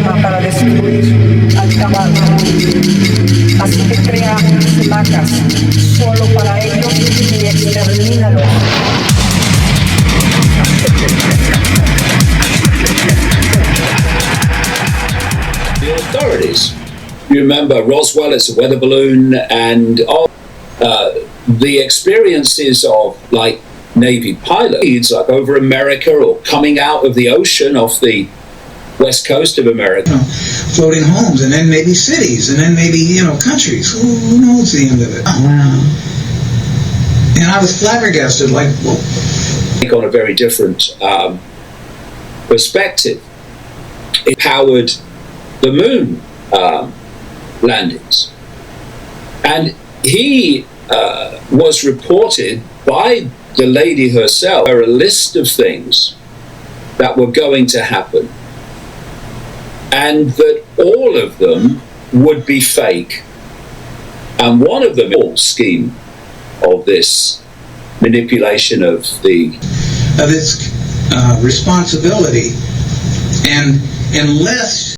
arma para destruir al caballo. Así que crea placas solo para ellos y extermínalos. The authorities. You remember Roswell, it's a weather balloon, and the experiences of like Navy pilots, like over America or coming out of the ocean off the west coast of America. Floating homes, and then maybe cities, and then maybe, countries. Who knows the end of it? Wow. And I was flabbergasted, like, whoa. On a very different perspective. It powered the moon landings. And he was reported by the lady herself, a list of things that were going to happen, and that all of them would be fake. And one of them, the whole scheme of this manipulation of its responsibility, and unless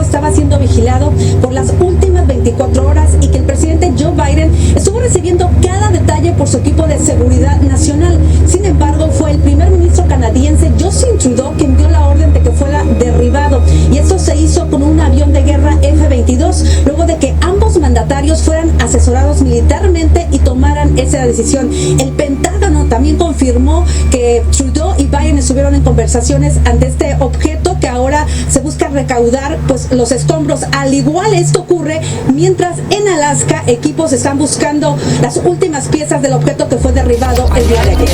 estaba siendo vigilado por las últimas 24 horas y que el presidente Joe Biden estuvo recibiendo cada detalle por su equipo de seguridad nacional. Sin embargo, fue el primer ministro canadiense Justin Trudeau quien dio la orden de que fuera derribado, y esto se hizo con un avión de guerra F-22 luego de que ambos mandatarios fueran asesorados militarmente y tomaran esa decisión. El Pentágono también confirmó que Trudeau y Biden estuvieron en conversaciones ante este objeto que ahora se busca recaudar pues los escombros. Al igual esto ocurre mientras en Alaska equipos están buscando las últimas piezas del objeto que fue derribado el día de ayer.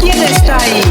¿Quién está ahí?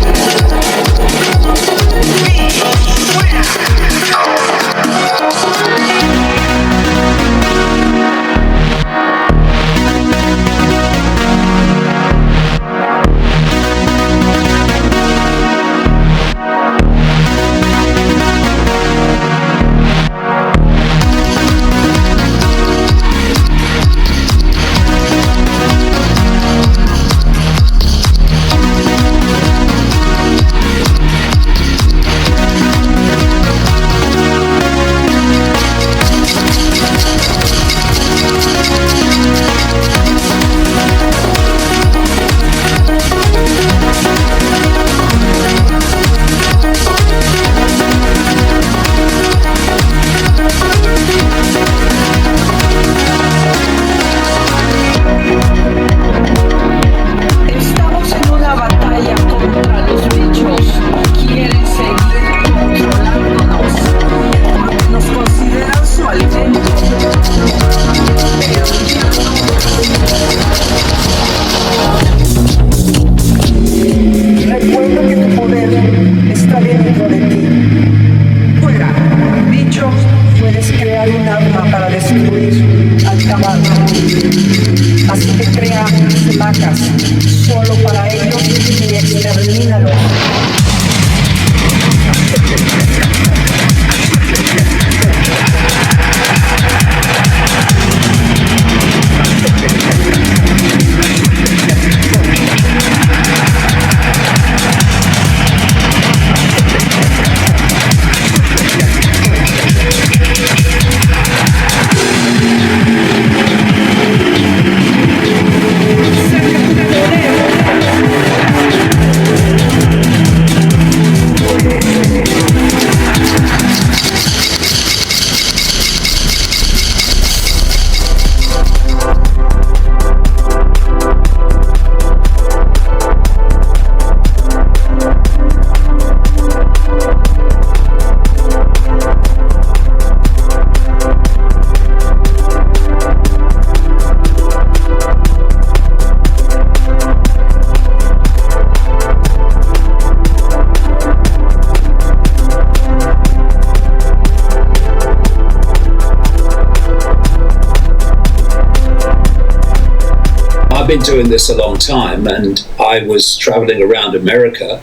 I've been doing this a long time, and I was traveling around America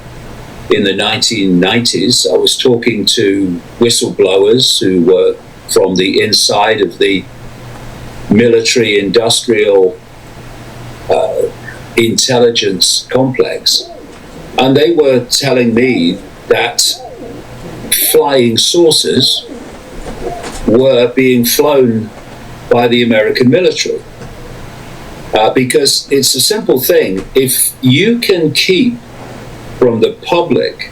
in the 1990s. I was talking to whistleblowers who were from the inside of the military industrial intelligence complex, and they were telling me that flying saucers were being flown by the American military. Because it's a simple thing. If you can keep from the public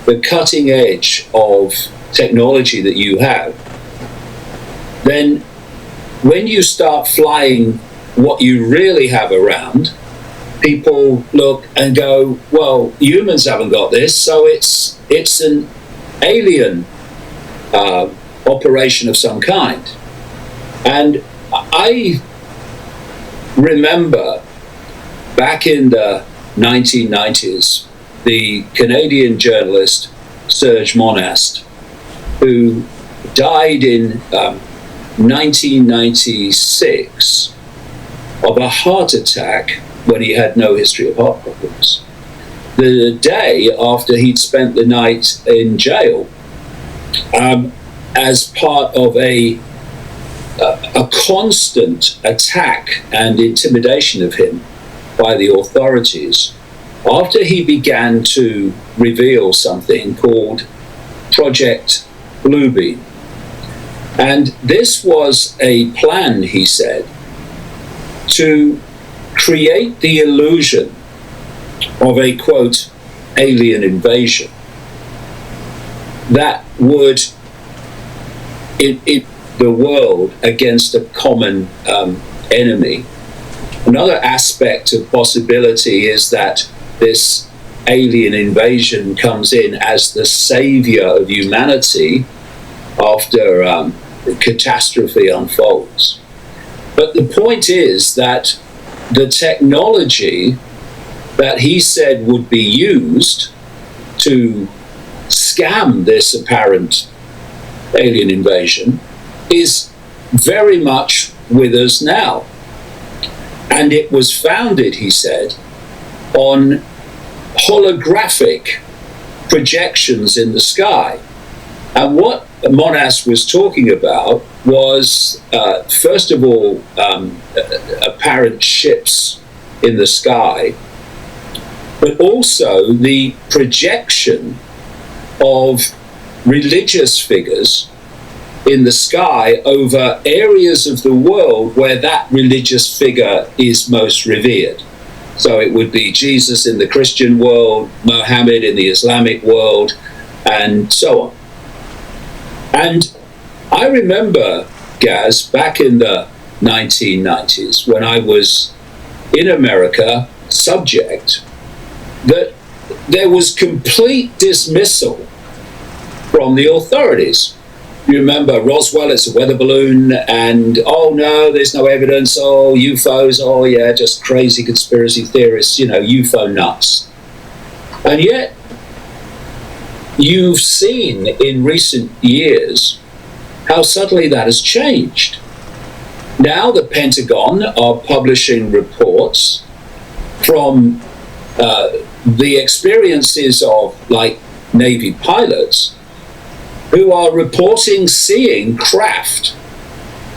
the cutting edge of technology that you have, then when you start flying what you really have around, people look and go, well, humans haven't got this, so it's an alien operation of some kind. And I remember back in the 1990s, the Canadian journalist Serge Monast, who died in 1996 of a heart attack when he had no history of heart problems. The day after he'd spent the night in jail as part of a constant attack and intimidation of him by the authorities, after he began to reveal something called Project Bluebeam. And this was a plan, he said, to create the illusion of a, quote, alien invasion that would the world against a common enemy. Another aspect of possibility is that this alien invasion comes in as the savior of humanity after catastrophe unfolds. But the point is that the technology that he said would be used to scam this apparent alien invasion is very much with us now. And it was founded, he said, on holographic projections in the sky. And what Monast was talking about was, first of all, apparent ships in the sky, but also the projection of religious figures in the sky over areas of the world where that religious figure is most revered. So it would be Jesus in the Christian world, Mohammed in the Islamic world, and so on. And I remember, Gaz, back in the 1990s, when I was in America, subject, that there was complete dismissal from the authorities. You remember Roswell, it's a weather balloon, and oh no, there's no evidence, oh UFOs, oh yeah, just crazy conspiracy theorists, you know, UFO nuts. And yet, you've seen in recent years how subtly that has changed. Now the Pentagon are publishing reports from the experiences of, like, Navy pilots who are reporting seeing craft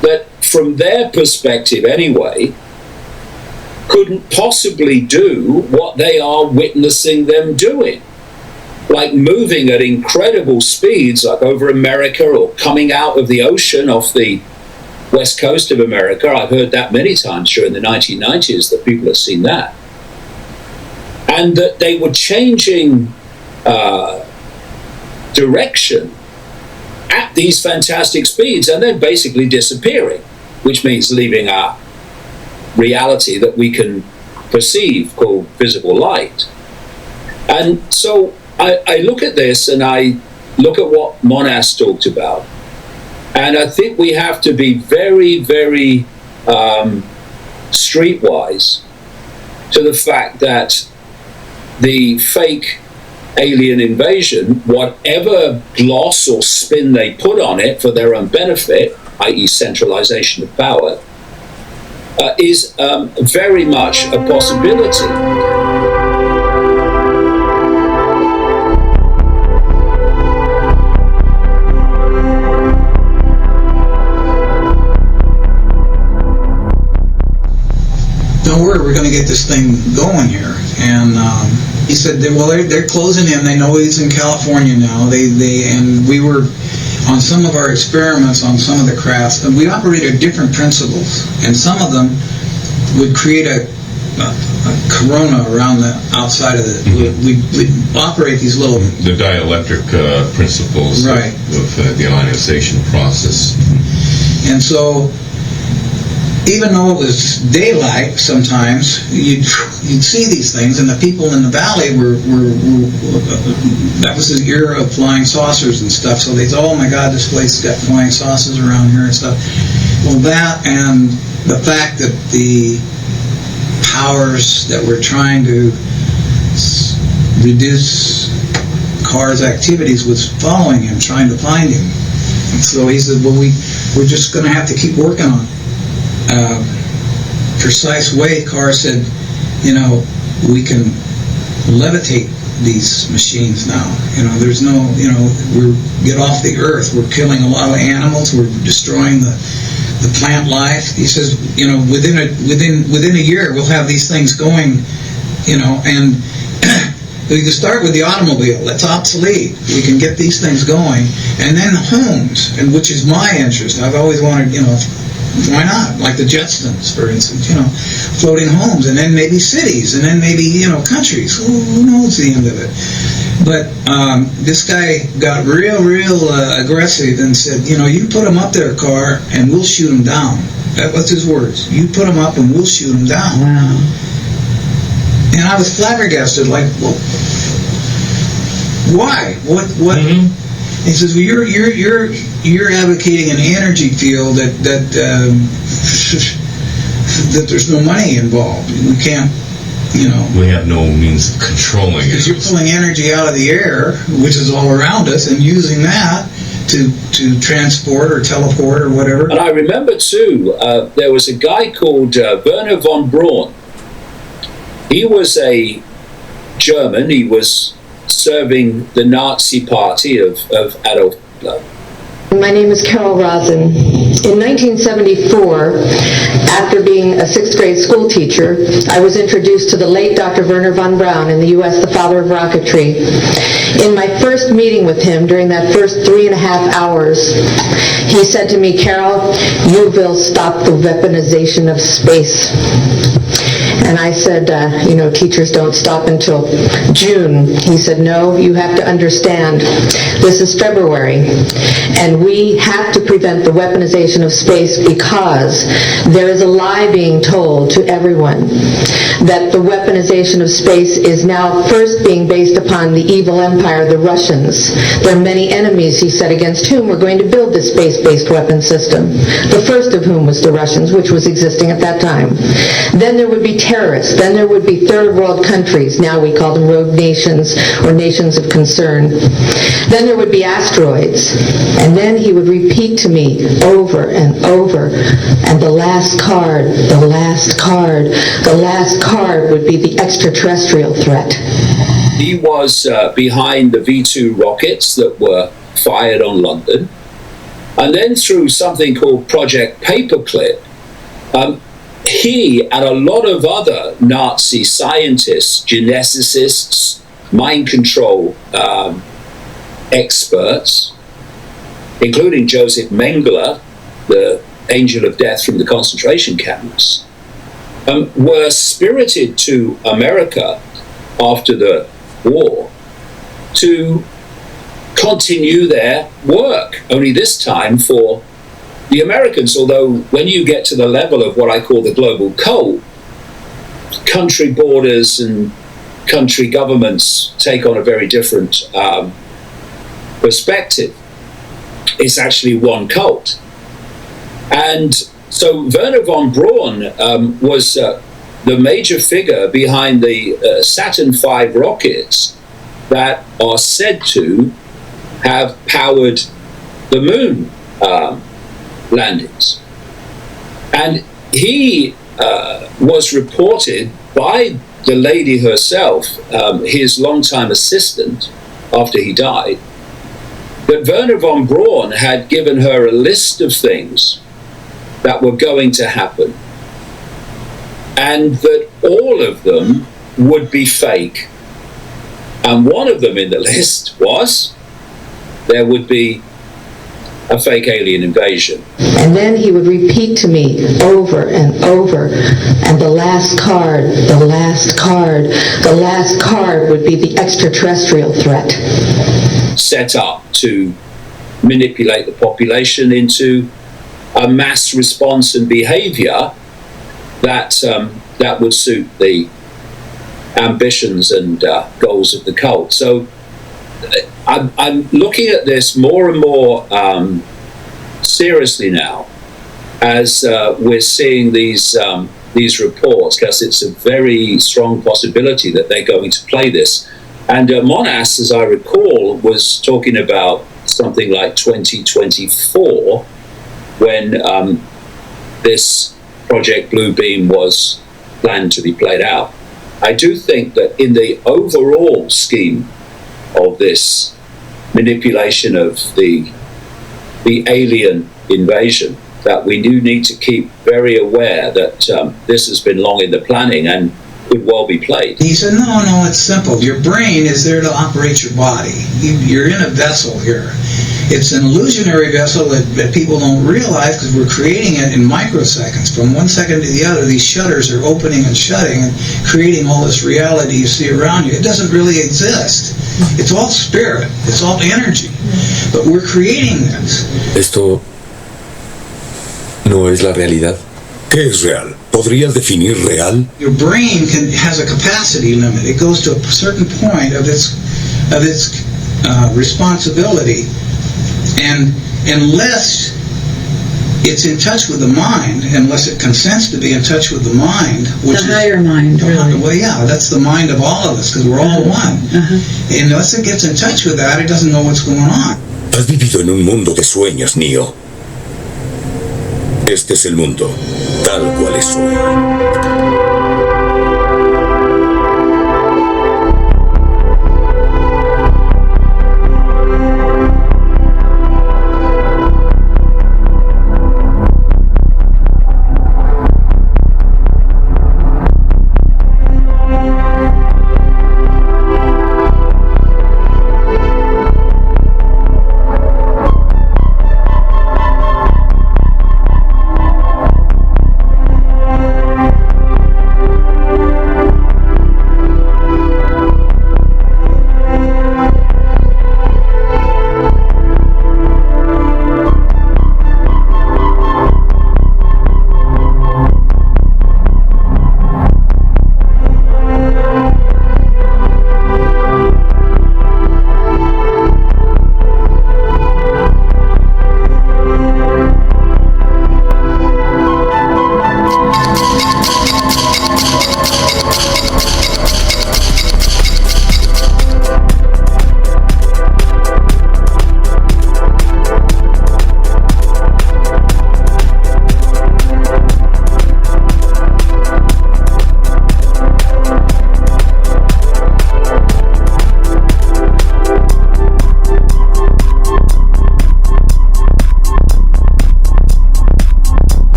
that, from their perspective anyway, couldn't possibly do what they are witnessing them doing. Like moving at incredible speeds, like over America, or coming out of the ocean off the west coast of America. I've heard that many times during the 1990s that people have seen that. And that they were changing direction at these fantastic speeds and then basically disappearing, which means leaving our reality that we can perceive, called visible light. And so I look at this and I look at what Monast talked about, and I think we have to be very, very streetwise to the fact that the fake alien invasion, whatever gloss or spin they put on it for their own benefit, i.e. centralization of power, is very much a possibility. Don't worry, we're going to get this thing going here. And he said, well, they're closing in. They know he's in California now. And we were on some of our experiments on some of the crafts, and we operated different principles. And some of them would create a corona around the outside of it. We'd operate these little... The dielectric principles right. of the ionization process. And so, even though it was daylight, sometimes you'd see these things, and the people in the valley were that was the era of flying saucers and stuff. So they thought, oh my God, this place has got flying saucers around here and stuff. Well, that and the fact that the powers that were trying to reduce Carr's activities was following him, trying to find him. And so he said, well, we're just going to have to keep working on it. Precise way. Carr said, we can levitate these machines now. There's no, we're get off the earth. We're killing a lot of animals. We're destroying the plant life. He says, within a year we'll have these things going, and we can start with the automobile. That's obsolete. We can get these things going, and then homes, and which is my interest. I've always wanted, why not? Like the Jetsons, for instance, floating homes, and then maybe cities, and then maybe, countries. Who knows the end of it? But this guy got real aggressive and said, you put him up there, Carr, and we'll shoot him down. That was his words. You put him up and we'll shoot him down. Wow. And I was flabbergasted, like, well, why? What? Mm-hmm. He says, well, you're advocating an energy field that there's no money involved. We can't, We have no means of controlling it. Because you're pulling energy out of the air, which is all around us, and using that to transport or teleport or whatever. And I remember too, there was a guy called Wernher von Braun. He was a German. He was serving the Nazi party of Adolf Hitler. My name is Carol Rosen. In 1974, after being a 6th grade school teacher, I was introduced to the late Dr. Wernher von Braun in the U.S., the father of rocketry. In my first meeting with him, during that first 3.5 hours, he said to me, Carol, you will stop the weaponization of space. And I said, teachers don't stop until June. He said, no, you have to understand, this is February, and we have to prevent the weaponization of space because there is a lie being told to everyone that the weaponization of space is now first being based upon the evil empire, the Russians. There are many enemies, he said, against whom we're going to build this space-based weapon system. The first of whom was the Russians, which was existing at that time. Then there would be terrorists. Then there would be third world countries. Now we call them rogue nations or nations of concern. Then there would be asteroids. And then he would repeat to me over and over, and the last card, the last card, the last card would be the extraterrestrial threat. He was behind the V2 rockets that were fired on London. And then through something called Project Paperclip, he and a lot of other Nazi scientists, geneticists, mind control experts, including Joseph Mengele, the angel of death from the concentration camps, were spirited to America after the war to continue their work, only this time for the Americans. Although when you get to the level of what I call the global cult, country borders and country governments take on a very different perspective. It's actually one cult. And so Wernher von Braun was the major figure behind the Saturn V rockets that are said to have powered the moon landings. And he was reported by the lady herself, his longtime assistant, after he died, that Werner von Braun had given her a list of things that were going to happen, and that all of them would be fake. And one of them in the list was there would be a fake alien invasion. And then he would repeat to me over and over, and the last card, the last card, the last card would be the extraterrestrial threat. Set up to manipulate the population into a mass response and behavior that that would suit the ambitions and goals of the cult. So I'm looking at this more and more seriously now, as we're seeing these reports, because it's a very strong possibility that they're going to play this. And Monas, as I recall, was talking about something like 2024 when this Project Bluebeam was planned to be played out. I do think that in the overall scheme of this manipulation of the alien invasion, that we do need to keep very aware that this has been long in the planning and could well be played. He said, no, it's simple. Your brain is there to operate your body. You're in a vessel here. It's an illusionary vessel that people don't realize, because we're creating it in microseconds. From one second to the other, these shutters are opening and shutting and creating all this reality you see around you. It doesn't really exist. It's all spirit. It's all energy. But we're creating this. Esto no es la realidad. ¿Qué es real? ¿Podrías definir real? Your brain has a capacity limit. It goes to a certain point of its responsibility, and unless it's in touch with the mind, unless it consents to be in touch with the mind, which the higher mind, really. Well, yeah, that's the mind of all of us, because we're all one. And unless it gets in touch with that, it doesn't know what's going on. Has vivido en un mundo de sueños, Neo. Este es el mundo, tal cual es hoy.